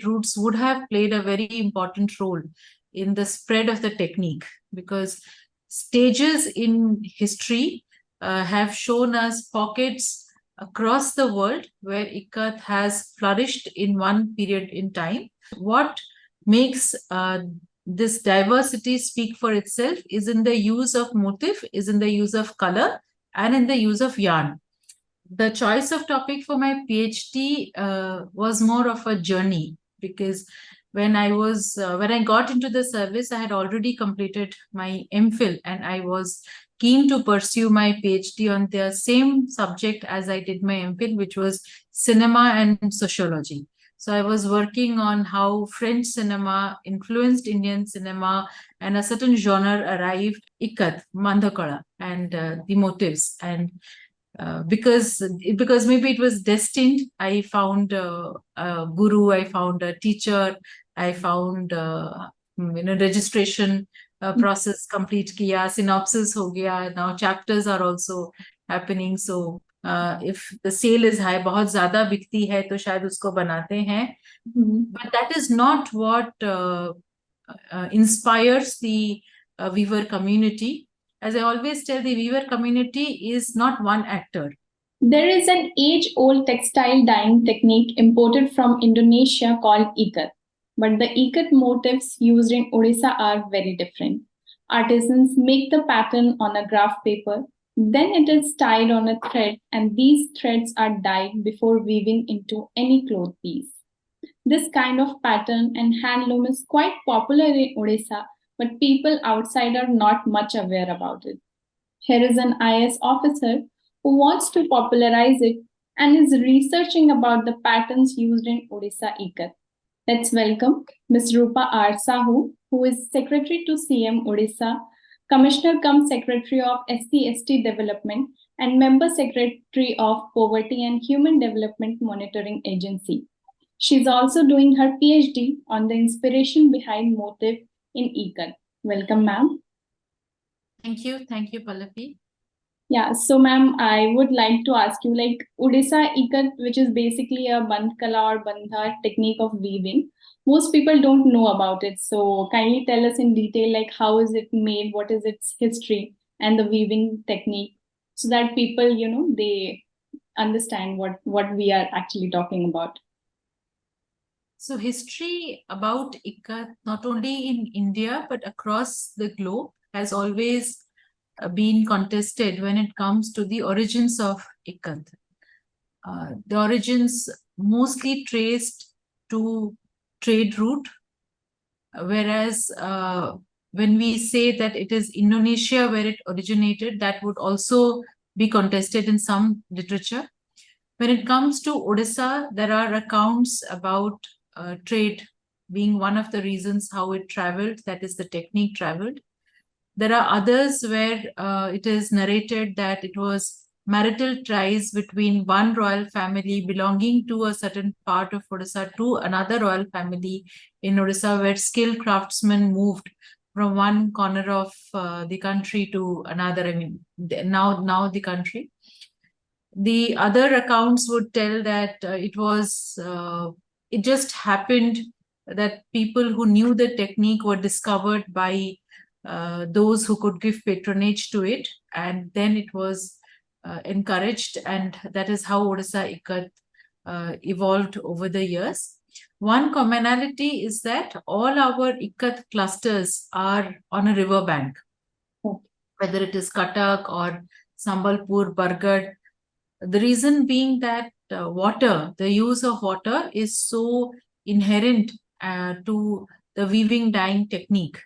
trade routes would have played a very important role in the spread of the technique, because stages in history have shown us pockets across the world where ikat has flourished in one period in time. What makes this diversity speak for itself is in the use of motif, is in the use of color, and in the use of yarn. The choice of topic for my PhD was more of a journey, because when I got into the service, I had already completed my MPhil, and I was keen to pursue my PhD on the same subject as I did my MPhil, which was cinema and sociology. So I was working on how French cinema influenced Indian cinema, and a certain genre arrived, ikat, mandakala, and the motives. And because maybe it was destined, I found a guru, I found a teacher, I found registration process complete kiya, synopsis ho gaya, now chapters are also happening. So if the sale is high, बहुत ज़्यादा बिकती है तो शायद उसको बनाते हैं, but that is not what inspires the weaver community. As I always tell, the weaver community is not one actor. There is an age-old textile dyeing technique imported from Indonesia called ikat. But the ikat motifs used in Odisha are very different. Artisans make the pattern on a graph paper, then it is tied on a thread, and these threads are dyed before weaving into any cloth piece. This kind of pattern and handloom is quite popular in Odisha, but people outside are not much aware about it. Here is an IAS officer who wants to popularize it and is researching about the patterns used in Odisha ikat. Let's welcome Ms. Roopa R Sahoo, who is Secretary to CM Odisha, Commissioner cum Secretary of SC/ST Development, and Member Secretary of Poverty and Human Development Monitoring Agency. She's also doing her PhD on the inspiration behind motif in ikat. Welcome, ma'am. Thank you, Pallavi. Yeah, so ma'am, I would like to ask you, like Odisha ikat, which is basically a bandkala or bandha technique of weaving. Most people don't know about it. So kindly tell us in detail, like how is it made, what is its history and the weaving technique, so that people, they understand what we are actually talking about. So history about ikat, not only in India, but across the globe, has always been contested when it comes to the origins of ikat. The origins mostly traced to trade route, whereas when we say that it is Indonesia where it originated, that would also be contested in some literature. When it comes to Odisha, there are accounts about trade being one of the reasons how it traveled, that is, the technique traveled. There are others where it is narrated that it was marital ties between one royal family belonging to a certain part of Odisha to another royal family in Odisha, where skilled craftsmen moved from one corner of the country to another. I mean, now the country. The other accounts would tell that it just happened that people who knew the technique were discovered by those who could give patronage to it, and then it was encouraged, and that is how Odisha ikat evolved over the years. One commonality is that all our ikat clusters are on a river bank, whether it is Cuttack or Sambalpur, Bargarh. The reason being that the use of water is so inherent to the weaving dyeing technique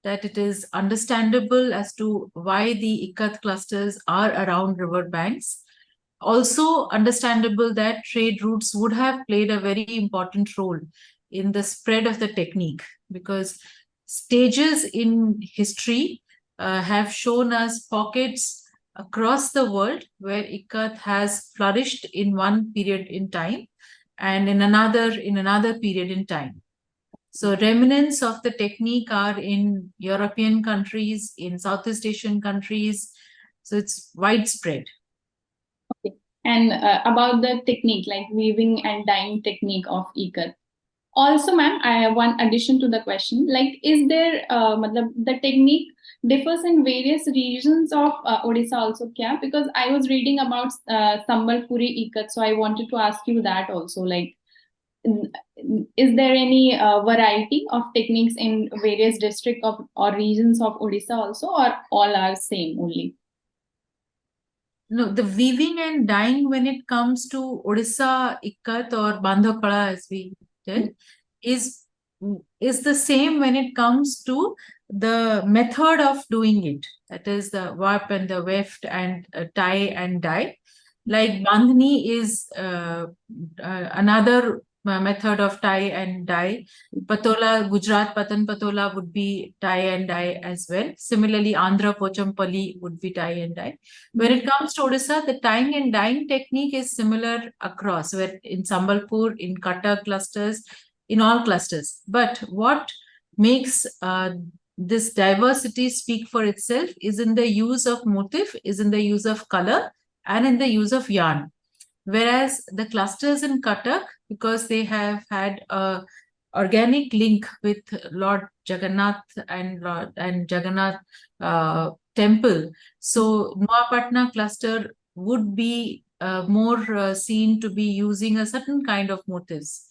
that it is understandable as to why the ikat clusters are around river banks. Also understandable that trade routes would have played a very important role in the spread of the technique, because stages in history have shown us pockets across the world where ikat has flourished in one period in time and in another period in time. So remnants of the technique are in European countries, in Southeast Asian countries. So it's widespread. Okay. And about the technique, like weaving and dyeing technique of ikat. Also, ma'am, I have one addition to the question. Like, is there, the technique differs in various regions of Odisha also, kya? Because I was reading about Sambalpuri IKAT, so I wanted to ask you that also. Like, is there any variety of techniques in various districts of or regions of Odisha also, or all are same only? No, the weaving and dyeing when it comes to Odisha Ikat or Bandhapara, as we did, is the same when it comes to the method of doing it. That is the warp and the weft and tie and dye. Like bandhani is another method of tie and dye. Patola, Gujarat Patan Patola would be tie and dye as well. Similarly, Andhra Pochampalli would be tie and dye. When it comes to Odisha, the tying and dyeing technique is similar across, where in Sambalpur, in Cuttack clusters, in all clusters. But what makes this diversity speak for itself is in the use of motif, is in the use of color, and in the use of yarn. Whereas the clusters in Cuttack, because they have had a organic link with Lord Jagannath and Jagannath temple, so Noapatna cluster would be more seen to be using a certain kind of motifs,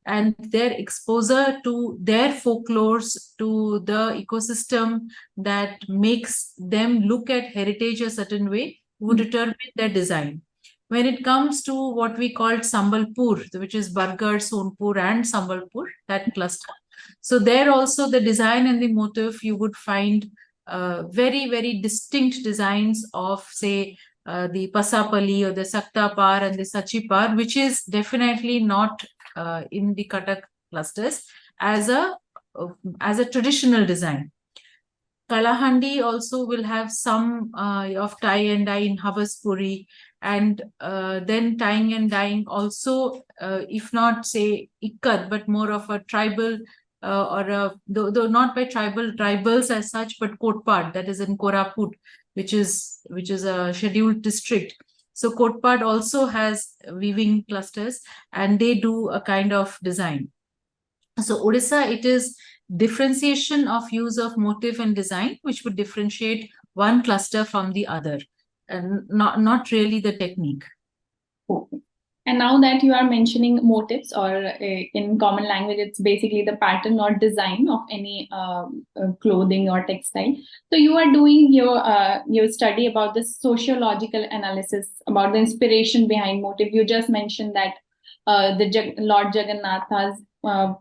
and their exposure to their folklores, to the ecosystem that makes them look at heritage a certain way, would determine their design. When it comes to what we call Sambalpur, which is Bargarh, Sonpur, and Sambalpur, that cluster. So there also the design and the motif, you would find very, very distinct designs of, say, the Pasapali or the Saktapar and the Sachipar, which is definitely not in the Cuttack clusters as a traditional design. Kalahandi also will have some of tie and dye in Havaspuri, and then tying and dyeing also, if not say Ikkat, but more of a tribal or though not by tribals as such, but Kotpad, that is in Koraput, which is a scheduled district. So Kotpad also has weaving clusters, and they do a kind of design. So Odisha, it is differentiation of use of motif and design, which would differentiate one cluster from the other, and not really the technique. Okay. And now that you are mentioning motifs, or in common language, it's basically the pattern or design of any clothing or textile. So you are doing your study about the sociological analysis about the inspiration behind motif. You just mentioned that Lord Jagannatha's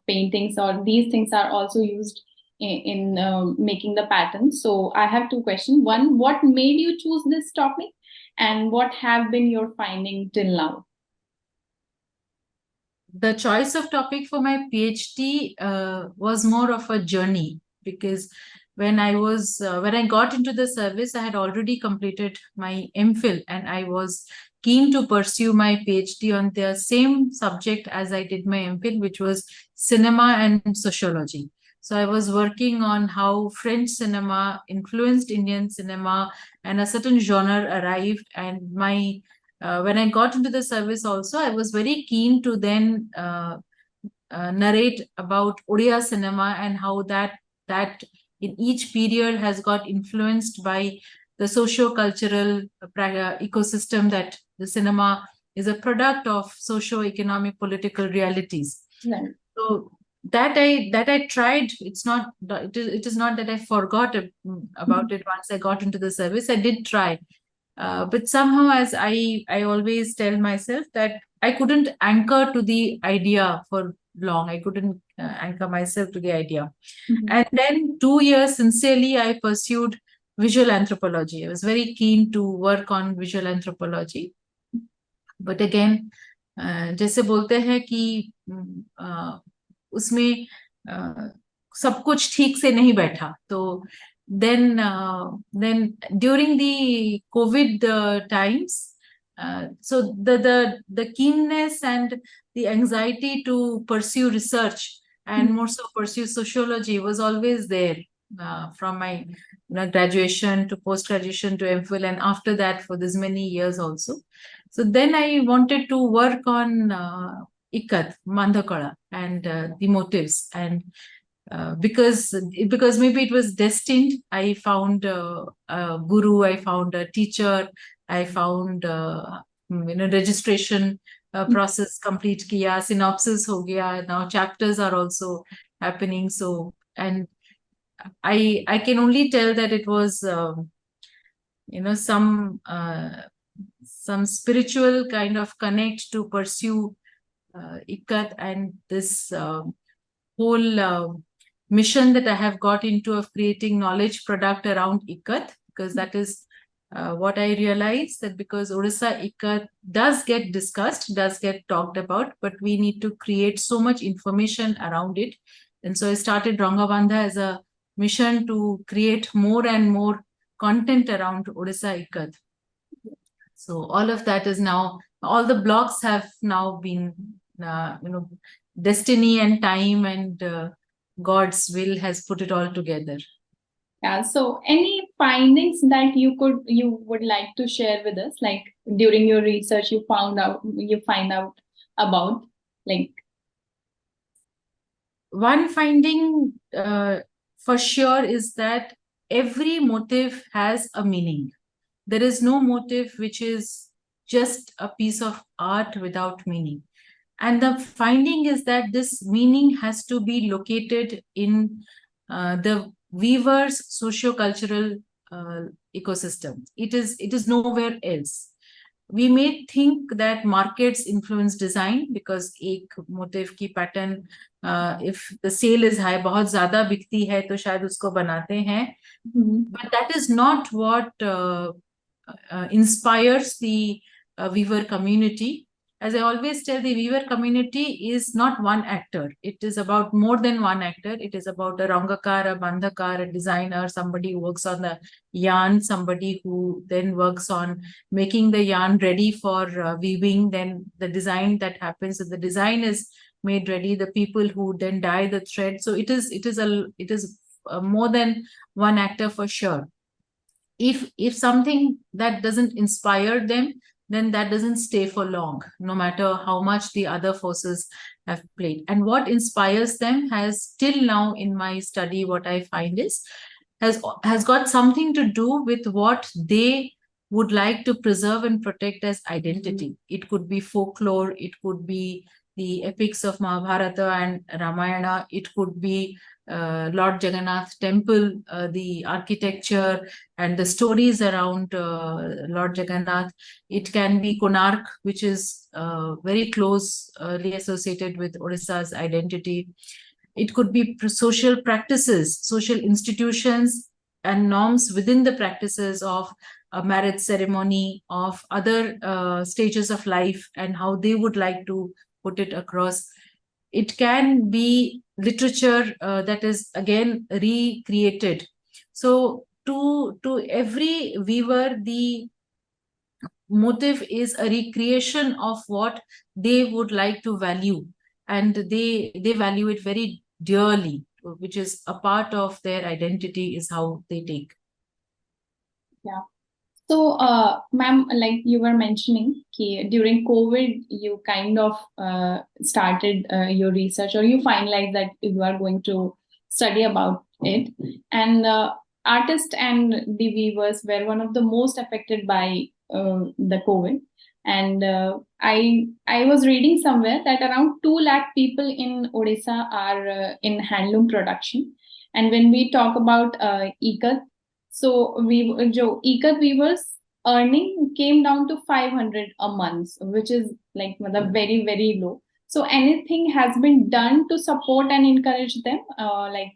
paintings or these things are also used in making the patterns. So I have two questions. One, what made you choose this topic, and what have been your findings till now? The choice of topic for my PhD was more of a journey, because when I got into the service, I had already completed my MPhil, and I was keen to pursue my PhD on the same subject as I did my MPhil, which was cinema and sociology. So I was working on how French cinema influenced Indian cinema, and a certain genre arrived, and my when I got into the service also, I was very keen to then narrate about Odia cinema and how that in each period has got influenced by the socio-cultural ecosystem, that the cinema is a product of socio-economic political realities. Right. So that I tried. It is not that I forgot about it once I got into the service. I did try. But somehow, as I always tell myself, that I couldn't anchor to the idea for long. I couldn't anchor myself to the idea. And then 2 years, sincerely, I pursued visual anthropology. I was very keen to work on visual anthropology. But again, जैसे बोलते हैं कि उसमें सब कुछ ठीक से नहीं बैठा. तो then during the COVID times, so the keenness and the anxiety to pursue research and more so pursue sociology was always there, from my graduation to post-graduation to MPhil, and after that for this many years also. So then I wanted to work on ikat, mandakala, and the motives. And because maybe it was destined, I found a guru, I found a teacher, I found registration process complete kiya, synopsis ho gaya, now chapters are also happening. So, and I can only tell that it was some spiritual kind of connect to pursue ikat, and this whole mission that I have got into of creating knowledge product around ikat, because that is what I realized, that because Odisha ikat does get discussed, does get talked about, but we need to create so much information around it. And so I started Rangabandha as a mission to create more and more content around Odisha ikat. So all of that is now, all the blogs have now been, destiny and time and God's will has put it all together. Yeah. So any findings that you would like to share with us, like during your research, you find out about, like. One finding for sure is that every motif has a meaning. There is no motif which is just a piece of art without meaning. And the finding is that this meaning has to be located in the weaver's socio-cultural ecosystem. It is nowhere else. We may think that markets influence design because एक motif की pattern, if the sale is high, बहुत ज़्यादा बिकती है तो शायद उसको बनाते हैं. But that is not what inspires the weaver community. As I always tell, the weaver community is not one actor. It is about more than one actor. It is about a rangakar, a bandhakar, a designer, somebody who works on the yarn, somebody who then works on making the yarn ready for weaving. Then the design that happens, the design is made ready. The people who then dye the thread. So it is more than one actor for sure. If something that doesn't inspire them, then that doesn't stay for long, no matter how much the other forces have played. And what inspires them has, till now in my study, what I find is has got something to do with what they would like to preserve and protect as identity. It could be folklore, it could be the epics of Mahabharata and Ramayana, it could be Lord Jagannath temple, the architecture and the stories around Lord Jagannath. It can be Konark, which is very closely associated with Odisha's identity. It could be social practices, social institutions and norms within the practices of a marriage ceremony, of other stages of life and how they would like to put it across. It can be literature that is again recreated. So to every weaver, the motif is a recreation of what they would like to value, and they value it very dearly, which is a part of their identity, is how they take. Yeah. So, ma'am, like you were mentioning, during COVID, you kind of started your research, or you finalized that you are going to study about it. And artists and the weavers were one of the most affected by the COVID. And I was reading somewhere that around 2 lakh people in Odisha are in handloom production. And when we talk about ikat, so ikat weavers earning came down to 500 a month, which is like very, very low. So anything has been done to support and encourage them, like.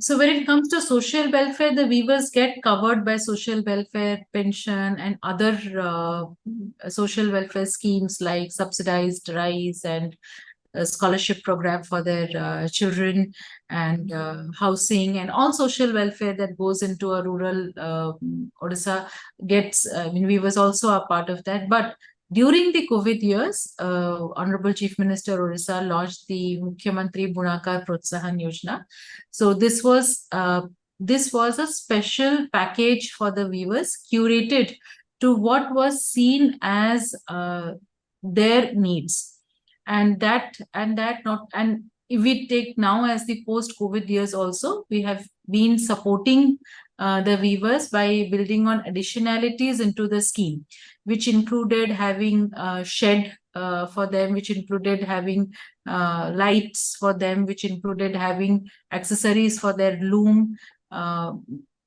So when it comes to social welfare, the weavers get covered by social welfare, pension, and other social welfare schemes like subsidized rice and a scholarship program for their children, and housing, and all social welfare that goes into a rural Odisha gets. Weavers also are part of that, but during the COVID years, Honorable Chief Minister Odisha launched the Mukhyamantri Bunakar Protsahan Yojana. So this was a special package for the weavers, curated to what was seen as their needs. And if we take now as the post-COVID years also, we have been supporting the weavers by building on additionalities into the scheme, which included having a shed for them, which included having lights for them, which included having accessories for their loom.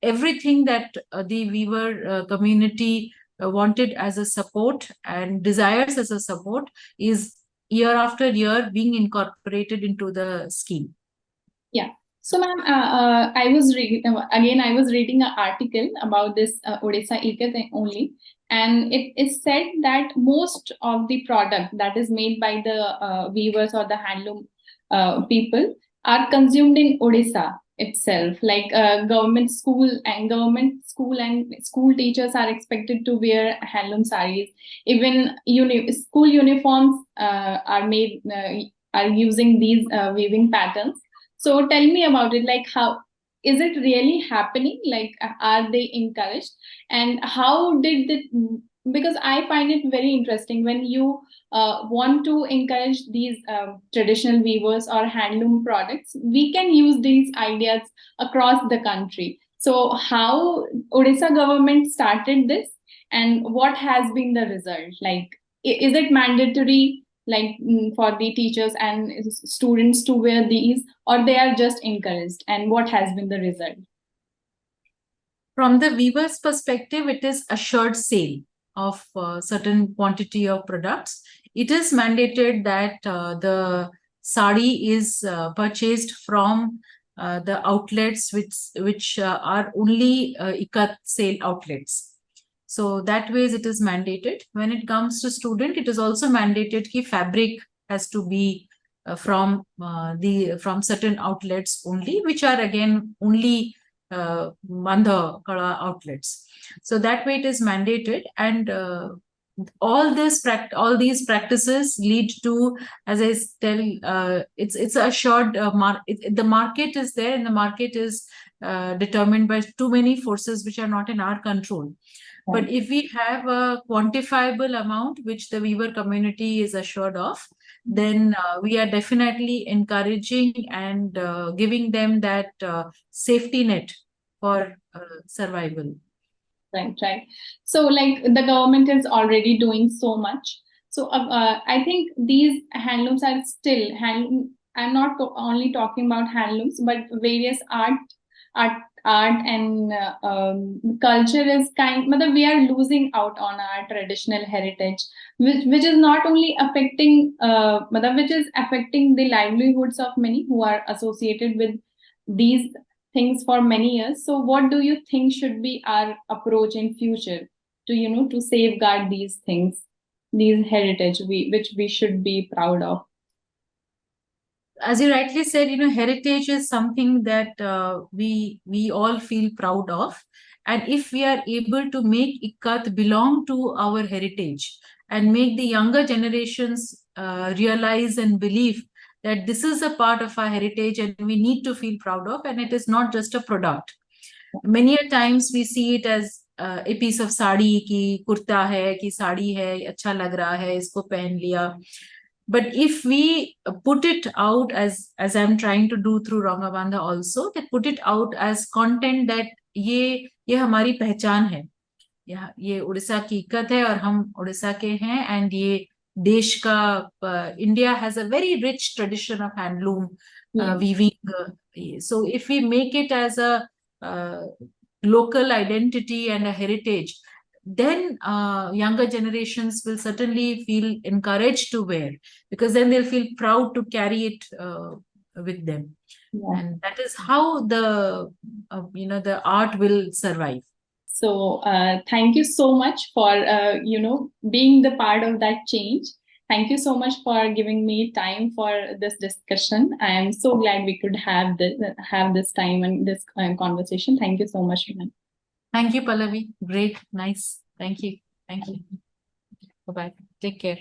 Everything that the weaver community wanted as a support and desires as a support is year after year being incorporated into the scheme. Yeah. So, ma'am, I was reading an article about this Odisha IKAT only, and it is said that most of the product that is made by the weavers or the handloom people are consumed in Odisha itself. Like government school teachers are expected to wear handloom sarees. Even school uniforms are made are using these weaving patterns. So tell me about it. Like, how is it really happening? Like, are they encouraged? And how did it? Because I find it very interesting when you want to encourage these traditional weavers or handloom products. We can use these ideas across the country. So how Odisha government started this, and what has been the result? Like, is it mandatory? Like for the teachers and students to wear these, or they are just encouraged, and what has been the result? From the weaver's perspective, it is assured sale of certain quantity of products. It is mandated that the sari is purchased from the outlets which are only IKAT sale outlets. So that ways it is mandated. When it comes to student, it is also mandated that fabric has to be from certain outlets only, which are again only Mandha Kala outlets. So that way it is mandated, and all these practices lead to, as I tell, it's assured the market is there, and the market is determined by too many forces which are not in our control. But if we have a quantifiable amount which the weaver community is assured of, then we are definitely encouraging and giving them that safety net for survival. Right. So, like, the government is already doing so much. So, I think these handlooms are still handloom. I'm not only talking about handlooms, but various art and culture is but we are losing out on our traditional heritage, which is not only affecting which is affecting the livelihoods of many who are associated with these things for many years. So what do you think should be our approach in future to safeguard these things, these heritage which we should be proud of? As you rightly said, heritage is something that we all feel proud of. And if we are able to make IKAT belong to our heritage and make the younger generations realize and believe that this is a part of our heritage and we need to feel proud of, and it is not just a product. Many a times we see it as a piece of sari, ki kurta hai, ki sari hai, acha lag raha hai, isko pehen liya. But if we put it out as I'm trying to do through Rangabandha also, that put it out as content that ये हमारी पहचान है, ये उड़ीसा की इक्कत है और हम उड़ीसा के हैं, and ये देश का India has a very rich tradition of handloom weaving. So if we make it as a local identity and a heritage, then younger generations will certainly feel encouraged to wear, because then they'll feel proud to carry it with them. Yeah. And that is how the the art will survive. So thank you so much for being the part of that change. Thank you so much for giving me time for this discussion. I am so glad we could have this time and this conversation. Thank you so much, Riman. Thank you, Pallavi. Great, nice. Thank you. Bye-bye. Take care.